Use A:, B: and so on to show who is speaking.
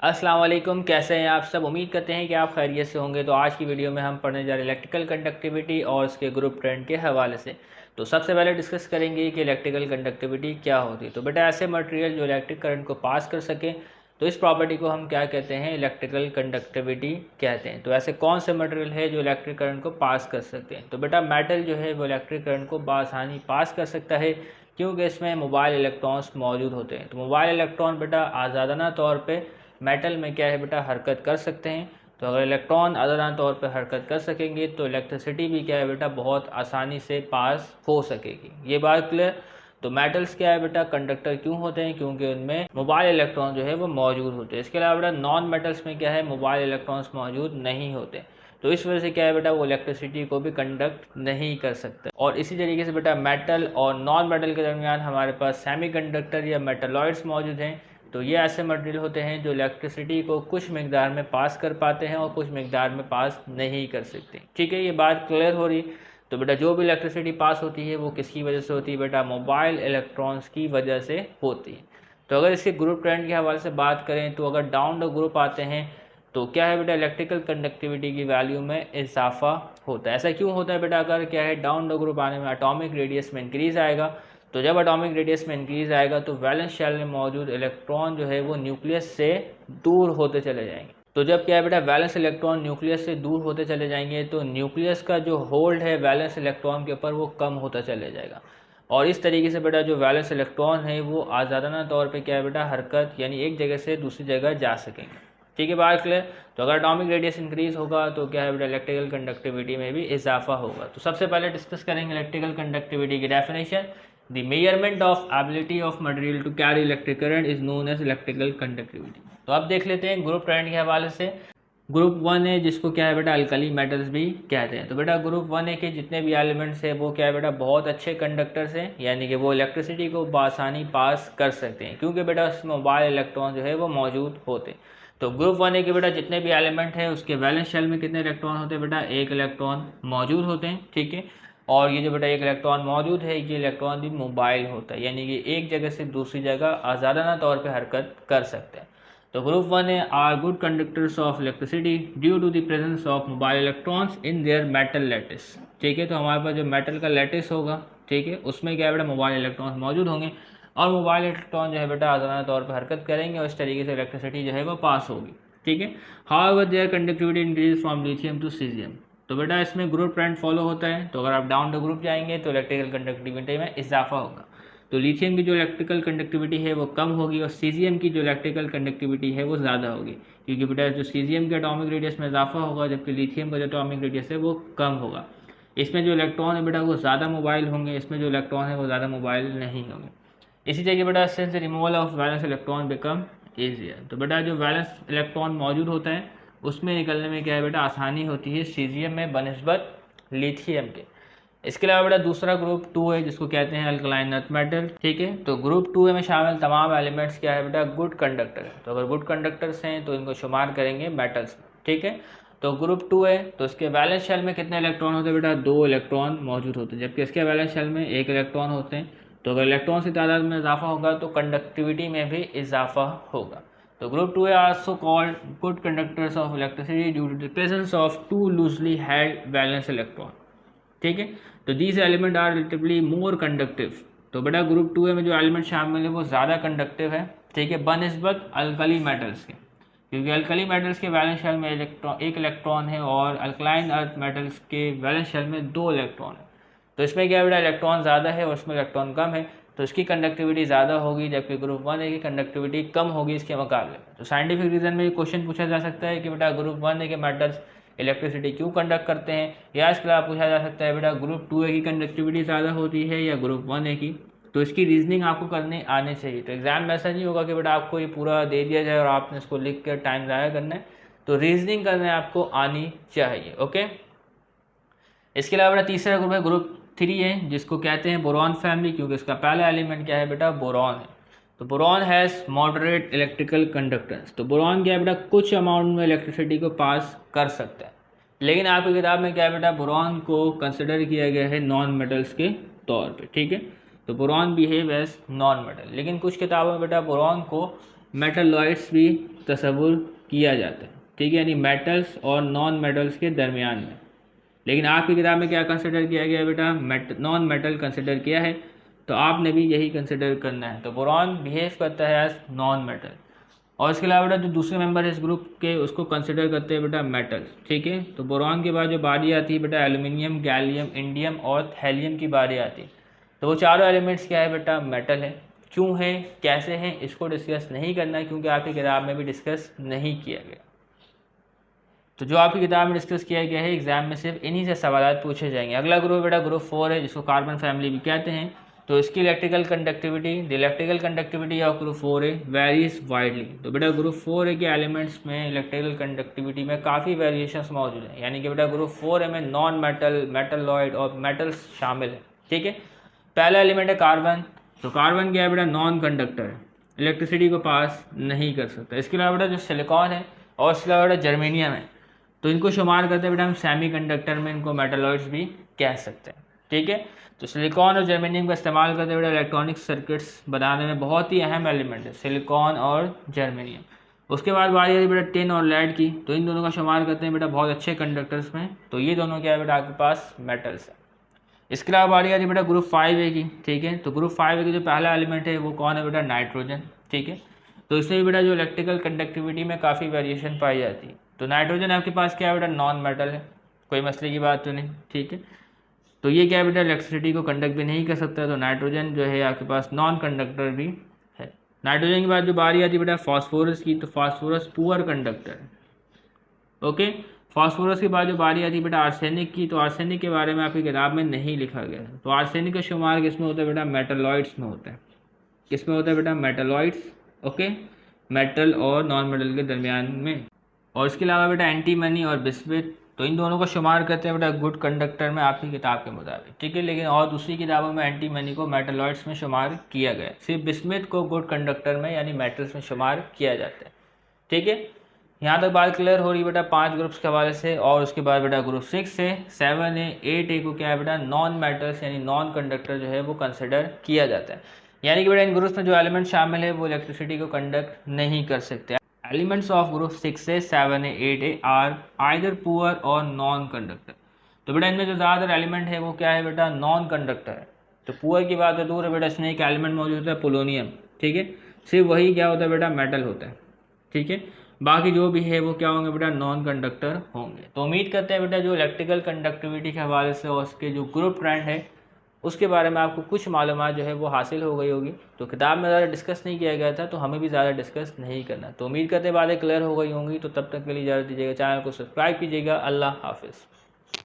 A: अस्सलाम वालेकुम, कैसे हैं आप सब। उम्मीद करते हैं कि आप खैरियत से होंगे। तो आज की वीडियो में हम पढ़ने जा रहे हैं इलेक्ट्रिकल कंडक्टिविटी और उसके ग्रुप ट्रेंड के हवाले से। तो सबसे पहले डिस्कस करेंगे कि इलेक्ट्रिकल कंडक्टिविटी क्या होती है। तो बेटा ऐसे मटेरियल जो इलेक्ट्रिक करंट को पास कर सके, तो इस प्रॉपर्टी को हम क्या कहते हैं, इलेक्ट्रिकल कंडक्टिविटी कहते हैं। तो ऐसे कौन से मटेरियल है जो इलेक्ट्रिक करंट को पास कर सकते हैं। तो बेटा मेटल जो है वो इलेक्ट्रिक करंट को बआसानी पास कर सकता है, क्योंकि इसमें मोबाइल इलेक्ट्रॉन्स मौजूद होते हैं। तो मोबाइल इलेक्ट्रॉन बेटा आज़ादाना तौर पर मेटल में क्या है बेटा, हरकत कर सकते हैं। तो अगर इलेक्ट्रॉन आज़ादाना तौर पर हरकत कर सकेंगे तो इलेक्ट्रिसिटी भी क्या है बेटा, बहुत आसानी से पास हो सकेगी। ये बात क्लियर। तो मेटल्स क्या है बेटा, कंडक्टर क्यों होते हैं, क्योंकि उनमें मोबाइल इलेक्ट्रॉन जो है वो मौजूद होते हैं। इसके अलावा बेटा नॉन मेटल्स में क्या है, मोबाइल इलेक्ट्रॉन्स मौजूद नहीं होते। तो इस वजह से क्या है बेटा, वो इलेक्ट्रिसिटी को भी कंडक्ट नहीं कर सकते। और इसी तरीके से बेटा मेटल और नॉन मेटल के दरमियान हमारे पास सेमीकंडक्टर या मेटलॉइड्स मौजूद हैं। तो ये ऐसे मटेरियल होते हैं जो इलेक्ट्रिसिटी को कुछ मकदार में पास कर पाते हैं और कुछ मकदार में पास नहीं कर सकते। ठीक है, ये बात क्लियर हो रही। तो बेटा जो भी इलेक्ट्रिसिटी पास होती है वो किसकी वजह से होती है बेटा, मोबाइल इलेक्ट्रॉन्स की वजह से होती है। तो अगर इसके ग्रुप ट्रेंड के हवाले से बात करें तो अगर डाउन द ग्रुप आते हैं तो क्या है बेटा, इलेक्ट्रिकल कंडक्टिविटी की वैल्यू में इजाफा होता है। ऐसा क्यों होता है बेटा, अगर क्या है डाउन द ग्रुप आने में एटॉमिक रेडियस में इंक्रीज आएगा। तो जब एटॉमिक रेडियस में इंक्रीज आएगा तो वैलेंस शेल में मौजूद इलेक्ट्रॉन जो है वो न्यूक्लियस से दूर होते चले जाएंगे। तो जब क्या है बेटा, वैलेंस इलेक्ट्रॉन न्यूक्लियस से दूर होते चले जाएंगे तो न्यूक्लियस का जो होल्ड है वैलेंस इलेक्ट्रॉन के ऊपर वो कम होता चले जाएगा। और इस तरीके से बेटा जो वैलेंस इलेक्ट्रॉन है वो आज़ादाना तौर पे क्या है बेटा, हरकत यानी एक जगह से दूसरी जगह जा सकेंगे। ठीक है, बात क्लियर। तो अगर एटॉमिक रेडियस इंक्रीज होगा तो क्या है बेटा, इलेक्ट्रिकल कंडक्टिविटी में भी इजाफा होगा। तो सबसे पहले डिस्कस करेंगे इलेक्ट्रिकल कंडक्टिविटी की definition. The measurement of ability of material to carry electric current is known as electrical conductivity। तो अब देख लेते हैं ग्रुप ट्रेंड के हवाले से। ग्रुप 1 है जिसको क्या है बेटा, अल्कली मेटल्स भी कहते हैं। तो बेटा ग्रुप 1 के जितने भी एलिमेंट्स है वो क्या है बेटा, बहुत अच्छे कंडक्टर्स हैं, यानी कि वो इलेक्ट्रिसिटी को बआसानी पास कर सकते हैं, क्योंकि बेटा उसमें मोबाइल इलेक्ट्रॉन जो है वो मौजूद होते हैं। तो ग्रुप 1 के बेटा जितने भी एलिमेंट हैं उसके वैलेंस शेल में कितने इलेक्ट्रॉन होते हैं बेटा, एक इलेक्ट्रॉन मौजूद होते हैं। ठीक है, और ये जो बेटा एक इलेक्ट्रॉन मौजूद है ये इलेक्ट्रॉन भी मोबाइल होता है, यानी कि एक जगह से दूसरी जगह आज़ादाना तौर पे हरकत कर सकते हैं। तो group 1 are good conductors of electricity due to the presence of mobile electrons in their metal lattice. ठीक है, तो हमारे पास जो मेटल का लैटिस होगा, ठीक है, उसमें क्या है बेटा, मोबाइल इलेक्ट्रॉन्स मौजूद होंगे और मोबाइल इलेक्ट्रॉन जो है बेटा आज़ादाना तौर पर हरकत करेंगे और इस तरीके से इलेक्ट्रिसिटी जो है वो पास होगी। ठीक है, however their conductivity increase from lithium to caesium. तो बेटा इसमें ग्रुप ट्रेंड फॉलो होता है। तो अगर आप डाउन द ग्रुप जाएंगे तो इलेक्ट्रिकल कंडक्टिविटी में इजाफा होगा। तो लिथियम की जो इलेक्ट्रिकल कंडक्टिविटी है वो कम होगी और सीजियम की जो इलेक्ट्रिकल कंडक्टिविटी है वो ज़्यादा होगी, क्योंकि बेटा जो सीजियम के एटॉमिक रेडियस में इजाफा होगा जबकि लिथियम का जो एटॉमिक रेडियस है वो कम होगा। इसमें जो इलेक्ट्रॉन है बेटा वो ज़्यादा मोबाइल होंगे, इसमें जो इलेक्ट्रॉन है वो ज़्यादा मोबाइल नहीं होंगे। इसी जगह बेटा since removal of valence electron become easier. तो बेटा जो वैलेंस इलेक्ट्रॉन मौजूद होता है उसमें निकलने में क्या है बेटा, आसानी होती है सीजियम में बनिस्बत लिथियम के। इसके अलावा बेटा दूसरा ग्रुप 2 है जिसको कहते हैं अल्कलाइन अर्थ मेटल। ठीक है, तो ग्रुप 2 में शामिल तमाम एलिमेंट्स क्या है बेटा, गुड कंडक्टर है। तो अगर गुड कंडक्टर्स हैं तो इनको शुमार करेंगे मेटल्स में। ठीक है, तो ग्रुप 2 है तो इसके वैलेंस शेल में कितने इलेक्ट्रॉन होते हैं बेटा, 2 इलेक्ट्रॉन मौजूद होते हैं, जबकि इसके वैलेंस शेल में 1 इलेक्ट्रॉन होते हैं। तो अगर इलेक्ट्रॉन की तादाद में इजाफा होगा तो कंडक्टिविटी में भी इजाफा होगा। तो group 2 are also called good conductors of electricity due to the presence of two loosely held valence electron। ठीक है, तो these element are relatively more conductive। तो बेटा ग्रुप 2 में जो एलिमेंट शामिल है वो ज़्यादा कंडक्टिव है। ठीक है, बनिस्बत अल्कली मेटल्स के, क्योंकि अल्कली मेटल्स के वैलेंस शेल में एक इलेक्ट्रॉन है और अल्कलाइन अर्थ मेटल्स के वैलेंस शेल में 2 इलेक्ट्रॉन है। तो इसमें क्या बेटा, इलेक्ट्रॉन ज़्यादा है और उसमें इलेक्ट्रॉन कम है, तो इसकी कंडक्टिविटी ज़्यादा होगी, जबकि ग्रुप 1 की कंडक्टिविटी कम होगी इसके मुकाबले में। तो साइंटिफिक रीज़न में क्वेश्चन पूछा जा सकता है कि बेटा ग्रुप 1 के मेटल्स इलेक्ट्रिसिटी क्यों कंडक्ट करते हैं, या इसके अलावा पूछा जा सकता है बेटा ग्रुप 2 की कंडक्टिविटी ज़्यादा होती है या ग्रुप 1 की। तो इसकी रीजनिंग आपको करने आने चाहिए। तो एग्जाम में ऐसा नहीं होगा कि बेटा आपको ये पूरा दे दिया जाए और आपने इसको लिख कर टाइम ज़ाया करना है। तो रीजनिंग करने आपको आनी चाहिए। ओके, इसके अलावा बेटा तीसरा ग्रुप है ग्रुप 3 है जिसको कहते हैं बोरॉन फैमिली, क्योंकि इसका पहला एलिमेंट क्या है बेटा, बोरॉन है। तो boron has moderate electrical conductance. तो बोरॉन क्या है बेटा, कुछ अमाउंट में इलेक्ट्रिसिटी को पास कर सकता है, लेकिन आपकी किताब में क्या है बेटा, बोरॉन को कंसिडर किया गया है नॉन मेटल्स के तौर पे। ठीक है, तो boron behave as non metal, लेकिन कुछ किताबों में बेटा बोरॉन को मेटलॉइड्स भी तस्वुर किया जाता है, ठीक है, यानी मेटल्स और नॉन मेटल्स के दरमियान में। लेकिन आपकी किताब में क्या कंसिडर किया गया बेटा, नॉन मेटल कंसिडर किया है, तो आपने भी यही कंसिडर करना है। तो बोरॉन बिहेव करता है एज नॉन मेटल, और इसके अलावा बेटा जो दूसरे मेंबर है इस ग्रुप के उसको कंसिडर करते हैं बेटा मेटल, ठीक है। तो बोरॉन के बाद जो बारी आती है बेटा एल्यूमिनियम, गैलियम, इंडियम और थैलियम की बारी आती है। तो वो चारों एलिमेंट्स क्या है बेटा, मेटल है। क्यों है, कैसे हैं, इसको डिस्कस नहीं करना है, क्योंकि आपकी किताब में भी डिस्कस नहीं किया गया। तो जो आपकी किताब में डिस्कस किया गया है एग्जाम में सिर्फ इन्हीं से सवाल पूछे जाएंगे। अगला ग्रुप बेटा ग्रुप 4 है, जिसको कार्बन फैमिली भी कहते हैं। तो इसकी इलेक्ट्रिकल कंडक्टिविटी ऑफ ग्रुप 4 है वेरीज वाइडली। तो बेटा ग्रुप 4 के एलिमेंट्स में इलेक्ट्रिकल कंडक्टिविटी में काफ़ी वेरिएशंस मौजूद हैं, यानी कि बेटा ग्रुप 4 में नॉन मेटल, मेटलॉइड और मेटल्स शामिल है, ठीक है। पहला एलिमेंट है कार्बन। तो कार्बन क्या है बेटा, नॉन कंडक्टर है, इलेक्ट्रिसिटी को पास नहीं कर सकता। इसके अलावा बेटा जो सिलिकॉन है और इसके अलावा बेटा जर्मेनियम है, तो इनको शुमार करते हैं बेटा हम सेमी कंडक्टर में, इनको मेटलॉइड्स भी कह सकते हैं, ठीक है। तो सिलिकॉन और जर्मेनियम का इस्तेमाल करते हैं बेटा इलेक्ट्रॉनिक सर्किट्स बनाने में, बहुत ही अहम एलिमेंट है सिलिकॉन और जर्मेनियम। उसके बाद बारी आती है बेटा टिन और लेड की, तो इन दोनों का शुमार करते हैं बेटा बहुत अच्छे कंडक्टर्स में। तो ये दोनों क्या है बेटा आपके पास मेटल्स है। इसके अलावा बारी आती है बेटा ग्रुप 5A की, ठीक है। तो ग्रुप 5A की जो पहला एलिमेंट है वो कौन है बेटा, नाइट्रोजन, ठीक है। तो इसमें भी बेटा जो इलेक्ट्रिकल कंडक्टिविटी में काफ़ी वेरिएशन पाई जाती है। तो नाइट्रोजन आपके पास क्या है बेटा, नॉन मेटल है, कोई मसले की बात तो नहीं, ठीक है। तो ये क्या है बेटा, इलेक्ट्रिसिटी को कंडक्ट भी नहीं कर सकता, तो नाइट्रोजन जो है आपके पास नॉन कंडक्टर भी है। नाइट्रोजन के बाद जो बारी आती है बेटा फास्फोरस की, तो फास्फोरस पुअर कंडक्टर है, ओके। फास्फोरस के बाद जो बारी आती है बेटा आर्सेनिक की, तो आर्सेनिक के बारे में आपकी किताब में नहीं लिखा गया है। तो आर्सेनिक का शुमार किसमें होता है बेटा, मेटलॉइड्स में होता है। किसमें होता है बेटा, मेटलॉइड्स, ओके, मेटल और नॉन मेटल के दरमियान में। और इसके अलावा बेटा एंटीमनी और बिस्मिथ, तो इन दोनों को शुमार करते हैं बेटा गुड कंडक्टर में आपकी किताब के मुताबिक, ठीक है। लेकिन और दूसरी किताबों में एंटीमनी को मेटलॉइड्स में शुमार किया गया है, सिर्फ बिस्मिथ को गुड कंडक्टर में यानी मेटल्स में शुमार किया जाता है, ठीक है। यहाँ तक बात क्लियर हो रही बेटा 5 ग्रुप्स के हवाले से। और उसके बाद बेटा ग्रुप 6 से 7A 8A को क्या है बेटा, नॉन मेटल्स यानी नॉन कंडक्टर जो है वो कंसिडर किया जाता है, यानी कि बेटा इन ग्रुप्स में जो एलिमेंट शामिल है वो इलेक्ट्रिसिटी को कंडक्ट नहीं कर सकते। एलिमेंट्स ऑफ ग्रुप 6 से 7A 8A are either poor और नॉन कंडक्टर। तो बेटा इनमें जो ज़्यादातर एलिमेंट है वो क्या है बेटा, नॉन कंडक्टर है। तो पुअर की बात तो दूर है बेटा, इसमें एक एलिमेंट मौजूद होता है पोलोनियम, ठीक है। सिर्फ वही क्या होता है बेटा, मेटल होता है, ठीक है। बाकी जो भी है वो क्या होंगे बेटा, नॉन कंडक्टर होंगे। तो उम्मीद करते हैं बेटा जो इलेक्ट्रिकल कंडक्टिविटी के हवाले से और उसके जो ग्रुप ट्रेंड है उसके बारे में आपको कुछ मालूमात जो है वो हासिल हो गई होगी। तो किताब में ज़्यादा डिस्कस नहीं किया गया था, तो हमें भी ज़्यादा डिस्कस नहीं करना। तो उम्मीद करते हैं बातें क्लियर हो गई होंगी। तो तब तक के लिए इजाज़त दीजिएगा, चैनल को सब्सक्राइब कीजिएगा। अल्लाह हाफिज़।